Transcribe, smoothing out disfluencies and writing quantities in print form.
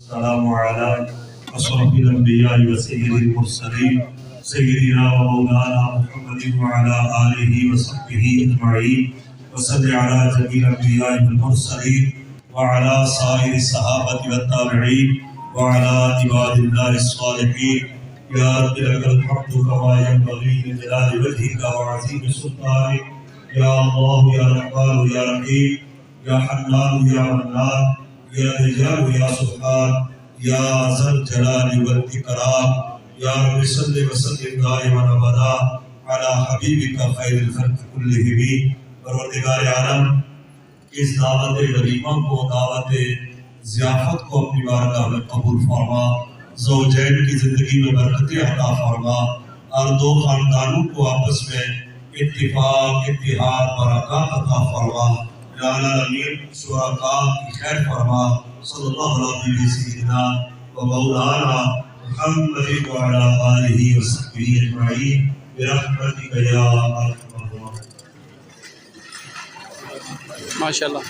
सलामु अला अशरफिल अंबिया व सय्यिदिल मुरसलीन सय्यिदिना व मौलाना मुहम्मदिन व अला आलिहि व सहबिहि अजमईन व सल्लि अला जमील अंबिया वल मुरसलीन व अला साइरि सहाबति व ताबिईन व अला इबादिल्लाहि स्वालिहीन या रब्बी लकल हम्दु कमा यंबगी लिजलालि वजहिका व अज़ीम सुल्तानिक या अल्लाह या रहमान या रहीम या हन्नान या मन्नान या रिजाल या सुब्हान या ज़ल जलाल वल इकराम या रब्बि सल्लि व सल्लिम दाइमन अबदा अला हबीबिका खैरिल खल्क़ि कुल्लिहिम। परवरदिगार आलम, इस दावत वलीमा को, दावत ज़ियाफ़त को अपनी बारगाह में कबूल फरमा, ज़ौजैन की ज़िंदगी में बरकतें अता फरमा और दो ख़ानदानों को आपस में इत्तिफ़ाक़, इत्तिहाद, बरक़ात अता फरमा। या अमीन शुरका की खैर फरमा। सल्लल्लाहु अलैहि सय्यिदना व मौलाना मुहम्मद व अला आलिहि व सहबिहि अजमईन बिरहमतिका या अरहमर राहिमीन। माशाअल्लाह।